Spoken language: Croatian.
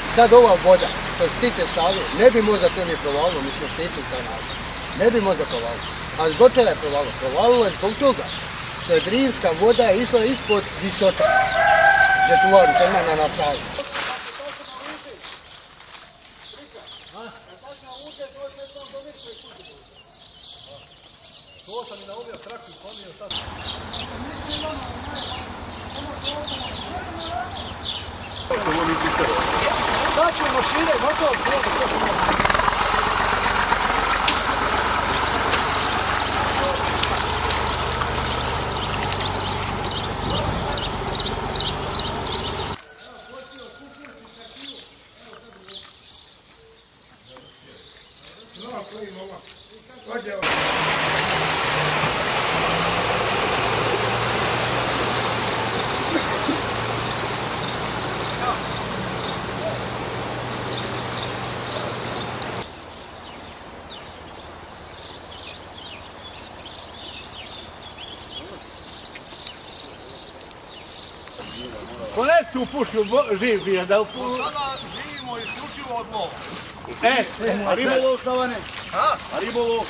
Sad ova voda, što se tiče Save, ne bi možda to ni provalilo, mi smo štitili taj nasad. Ne bi možda provalilo. A zbog čega je provalilo? Provalilo je zbog toga što je Drinska voda je išla ispod Visoča, gdje čuvaru se ima na Savi. Sad ćemo šire, gotovo, Ko ne ste u pušlju živ bio, da u pušlju... Sada živimo isključivo od lova. A ribolov Savane? A ribolov?